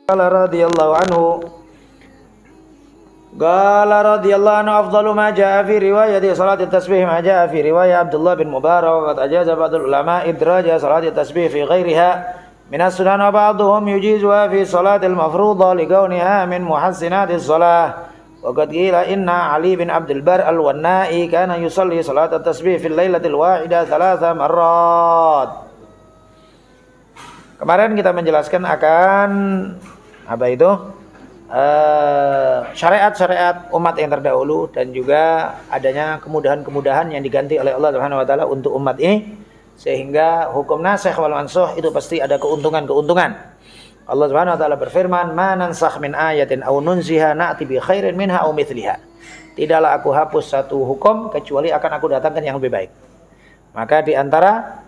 Qala radhiyallahu anhu afdalu ma jaa fi riwayati salati tasbih ma jaa fi riwayat Abdullah bin Mubarak wa qad ajaza ba'dul ulama idraja salati tasbih fi ghairiha min as-sunan wa ba'dhum yujizuha fi salatil mafruḍah li kauniha min muhassinatis shalah wa qad qila inna Ali bin Abdul Bar al-Wannai kana yusalli salat tasbih fil lailatil wahidah 3 marrat. Kemarin kita menjelaskan akan apa itu syariat-syariat umat yang terdahulu dan juga adanya kemudahan-kemudahan yang diganti oleh Allah Subhanahu wa taala untuk umat ini, sehingga hukum nasikh wal mansukh itu pasti ada keuntungan-keuntungan. Allah Subhanahu wa taala berfirman, "Ma nansakh min ayatin aw nunsiha na'ti bi khairin minha aw mithliha." Tidaklah aku hapus satu hukum kecuali akan aku datangkan yang lebih baik. Maka di antara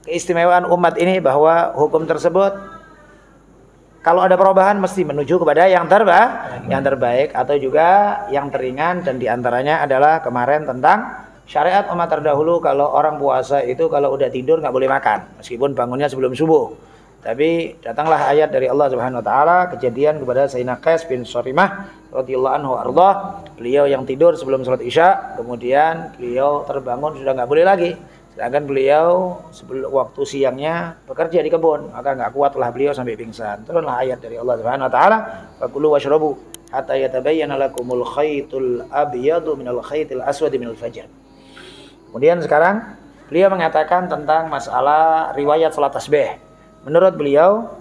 keistimewaan umat ini bahwa hukum tersebut kalau ada perubahan mesti menuju kepada yang terbaik atau juga yang teringan, dan diantaranya adalah kemarin tentang syariat umat terdahulu kalau orang puasa itu kalau udah tidur nggak boleh makan meskipun bangunnya sebelum subuh. Tapi datanglah ayat dari Allah Subhanahu wa taala, kejadian kepada Sayyidina Qais bin Sharimah radhiyallahu anhu ardah, beliau yang tidur sebelum salat Isya, kemudian beliau terbangun sudah nggak boleh lagi. Sedangkan beliau sebelum waktu siangnya bekerja di kebun, maka nggak kuatlah beliau sampai pingsan. Turunlah ayat dari Allah Subhanahu wa taala, "Fakulu washrabu hatta yatabayyana lakumul khaytul abyadu minal khaytil aswadi minal fajr." Kemudian sekarang beliau mengatakan tentang masalah riwayat salat tasbih. Menurut beliau,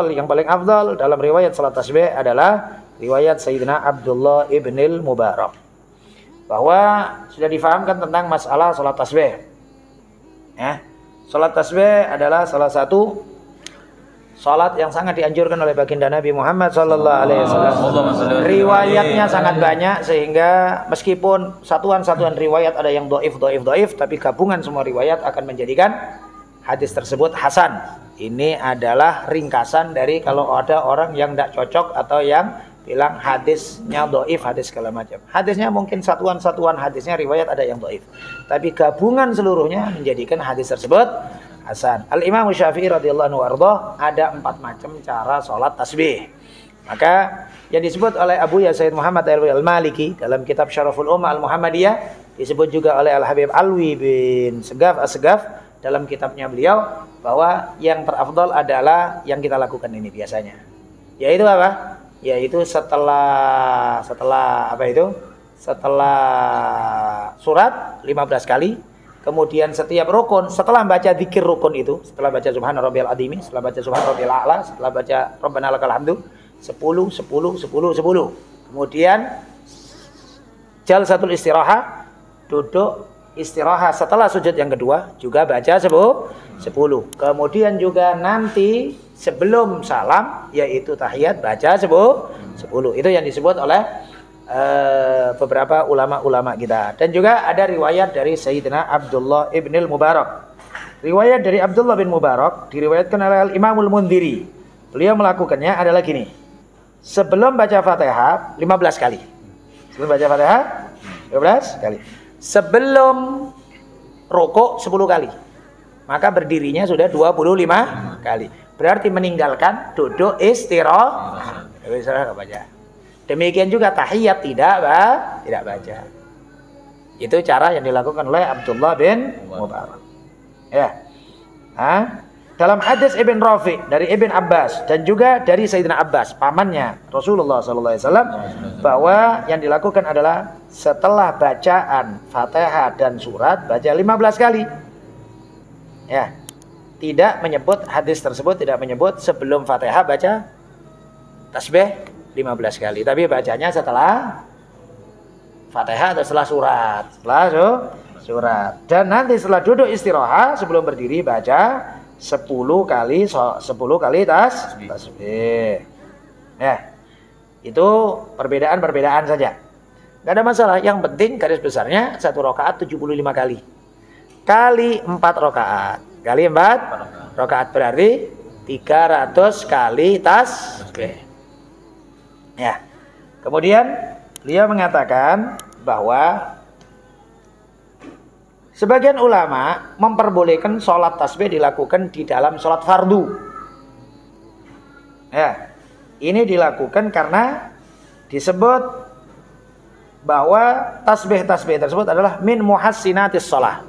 yang paling afdal dalam riwayat salat tasbih adalah riwayat Sayyidina Abdullah ibnil Mubarak. Bahwa sudah difahamkan tentang masalah salat tasbih. Ya, salat tasbih adalah salah satu salat yang sangat dianjurkan oleh baginda Nabi Muhammad sallallahu alaihi wasallam. Riwayatnya sangat banyak sehingga meskipun satuan-satuan riwayat ada yang dhaif, tapi gabungan semua riwayat akan menjadikan hadis tersebut hasan. Ini adalah ringkasan dari kalau ada orang yang tidak cocok atau yang bilang hadisnya dhaif, hadis segala macam. Hadisnya mungkin satuan-satuan hadisnya riwayat ada yang dhaif, tapi gabungan seluruhnya menjadikan hadis tersebut hasan. Al-Imam Syafi'i radhiyallahu anhu arda ada 4 macam cara salat tasbih. Maka yang disebut oleh Abu Yazid Muhammad al-Maliki dalam kitab Syaraful Ummah al-Muhammadiyah, disebut juga oleh Al-Habib Alwi bin Segaf As-Segaf dalam kitabnya beliau, bahwa yang terafdal adalah yang kita lakukan ini biasanya. Yaitu apa? Yaitu setelah apa itu? Setelah surat 15 kali, kemudian setiap rukun setelah baca zikir rukun itu, setelah baca subhana rabbiyal azim, setelah baca subhana rabbiyal a'la, setelah baca rabbana lakal hamdu 10. Kemudian jalsatul istirahah, duduk istirahat setelah sujud yang kedua juga baca 10. Kemudian juga nanti sebelum salam yaitu tahiyat baca 10. Itu yang disebut oleh beberapa ulama-ulama kita. Dan juga ada riwayat dari Sayyidina Abdullah ibnil Mubarak. Riwayat dari Abdullah bin Mubarak diriwayatkan oleh Al-Imamul Mundhiri. Beliau melakukannya adalah gini. Sebelum baca Fatihah 15 kali. Sebelum baca Fatihah 15 kali. Sebelum rukuk 10 kali. Maka berdirinya sudah 25 kali. Berarti meninggalkan duduk istirahat. Istirahat baca. Demikian juga tahiyat tidak baca. Itu cara yang dilakukan oleh Abdullah bin Mubarak. Ya. Dalam hadis Ibn Rafi dari Ibn Abbas dan juga dari Sayyidina Abbas, pamannya Rasulullah SAW, bahwa yang dilakukan adalah setelah bacaan Fatihah dan surat baca 15 kali. Ya. Tidak menyebut, hadis tersebut tidak menyebut sebelum Fatihah baca tasbih 15 kali, tapi bacanya setelah Fatihah atau setelah surat. Surat. Dan nanti setelah duduk istirahat sebelum berdiri baca 10 kali tasbih. Ya. Itu perbedaan saja. Enggak ada masalah. Yang penting garis besarnya 1 rakaat 75 kali. Kali 4 rakaat. Kali 4 rakaat berarti 300 kali tasbih. Ya. Kemudian beliau mengatakan bahwa sebagian ulama memperbolehkan sholat tasbih dilakukan di dalam sholat fardu. Ya. Ini dilakukan karena disebut bahwa tasbih-tasbih tersebut adalah min muhassinatis shalah,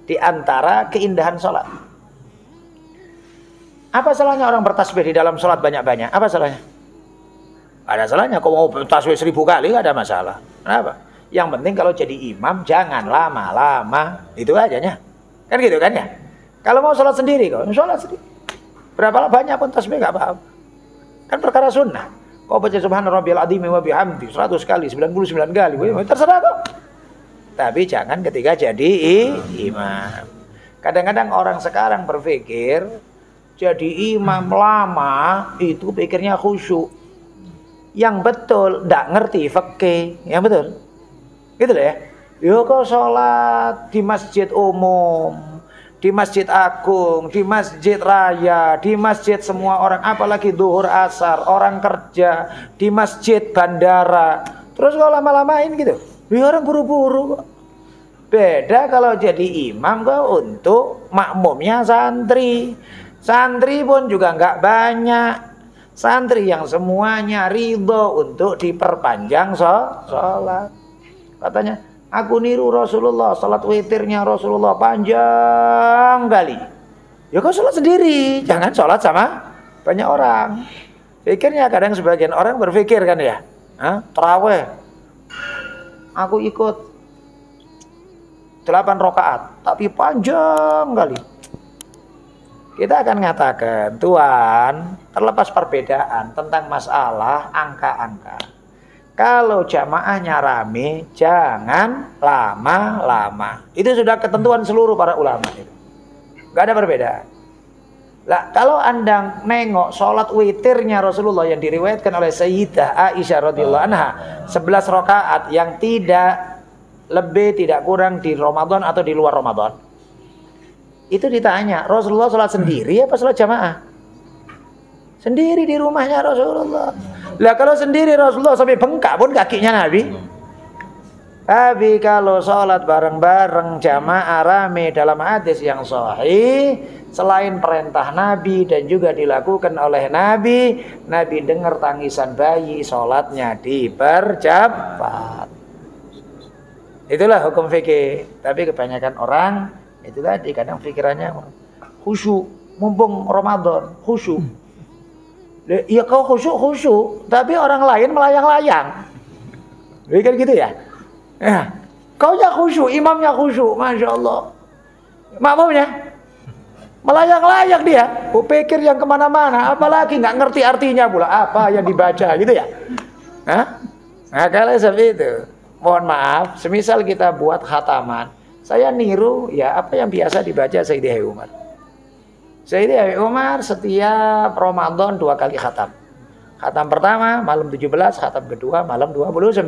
di antara keindahan salat. Apa salahnya orang bertasbih di dalam salat banyak-banyak? Apa salahnya? Ada salahnya. Kau mau tasbih 1000 kali nggak ada masalah. Kenapa? Yang penting kalau jadi imam jangan lama-lama. Itu ajanya. Kan gitu kan ya? Kalau mau sholat sendiri kau, sholat sendiri. Berapa banyak pun tasbih nggak apa-apa. Kan perkara sunnah. Kau baca subhana rabbiyal azim wa bihamdi 100 kali, 99 kali, terserah kau. Tapi jangan ketika jadi imam. Kadang-kadang orang sekarang berpikir jadi imam lama itu pikirnya khusyuk. Yang betul nggak ngerti fikih, yang betul. Gitu loh ya. Yo kau sholat di masjid umum, di masjid agung, di masjid raya, di masjid semua orang, apalagi duhur asar, orang kerja, di masjid bandara. Terus kau lama-lamain gitu. Ya orang buru-buru kok. Beda kalau jadi imam kau untuk makmumnya santri. Santri pun juga nggak banyak. Santri yang semuanya ridho untuk diperpanjang sholat. Katanya, aku niru Rasulullah, salat witirnya Rasulullah panjang kali. Ya kau salat sendiri, jangan salat sama banyak orang. Pikirnya kadang sebagian orang berpikir kan ya, tarawih. Aku ikut 8 rakaat, tapi panjang kali. Kita akan mengatakan, Tuhan, terlepas perbedaan tentang masalah angka-angka. Kalau jamaahnya rame, jangan lama-lama. Itu sudah ketentuan seluruh para ulama itu. Gak ada perbedaan. Lah, kalau Anda nengok sholat witirnya Rasulullah yang diriwayatkan oleh Sayyidah Aisyah radhiyallahu anha, 11 rakaat yang tidak lebih tidak kurang di Ramadan atau di luar Ramadan. Itu ditanya, Rasulullah sholat sendiri apa sholat jamaah? Sendiri di rumahnya Rasulullah. Lah kalau sendiri Rasulullah sampai bengkak pun kakinya Nabi. Tapi kalau sholat bareng-bareng jamaah rame dalam hadis yang sahih, selain perintah Nabi dan juga dilakukan oleh Nabi, Nabi dengar tangisan bayi, sholatnya dipercepat. Itulah hukum fikih. Tapi kebanyakan orang itu tadi kadang pikirannya khusyuk, mumpung Ramadan khusyuk. Ya kau khusyuk, tapi orang lain melayang-layang. Kan gitu ya? Ya, kau nya khusyuk, imamnya khusyuk, masya Allah. Makmumnya melayang-layang dia, pikir yang kemana-mana, apalagi nggak ngerti artinya pula apa yang dibaca gitu ya. Nah kalau seperti itu, mohon maaf, semisal kita buat khataman. Saya niru ya apa yang biasa dibaca Sayyidina Umar. Sayyidina Umar setiap Ramadan 2 kali khatam. Khatam pertama malam 17, khatam kedua malam 29.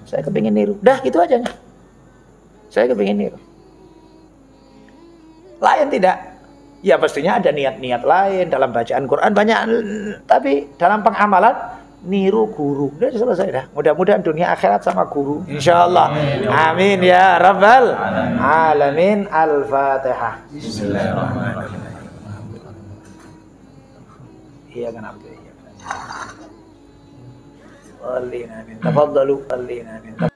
Saya kepingin niru. Dah gitu aja. Saya kepingin niru. Lain tidak. Ya pastinya ada niat-niat lain dalam bacaan Quran banyak, tapi dalam pengamalan niru guru. Udah selesai dah. Mudah-mudahan dunia akhirat sama guru. Insyaallah. Amin ya rabbal alamin. Al-Fatihah. Bismillahirrahmanirrahim. Iya kan abdi. Wallina min. Tafaddalu wallina min.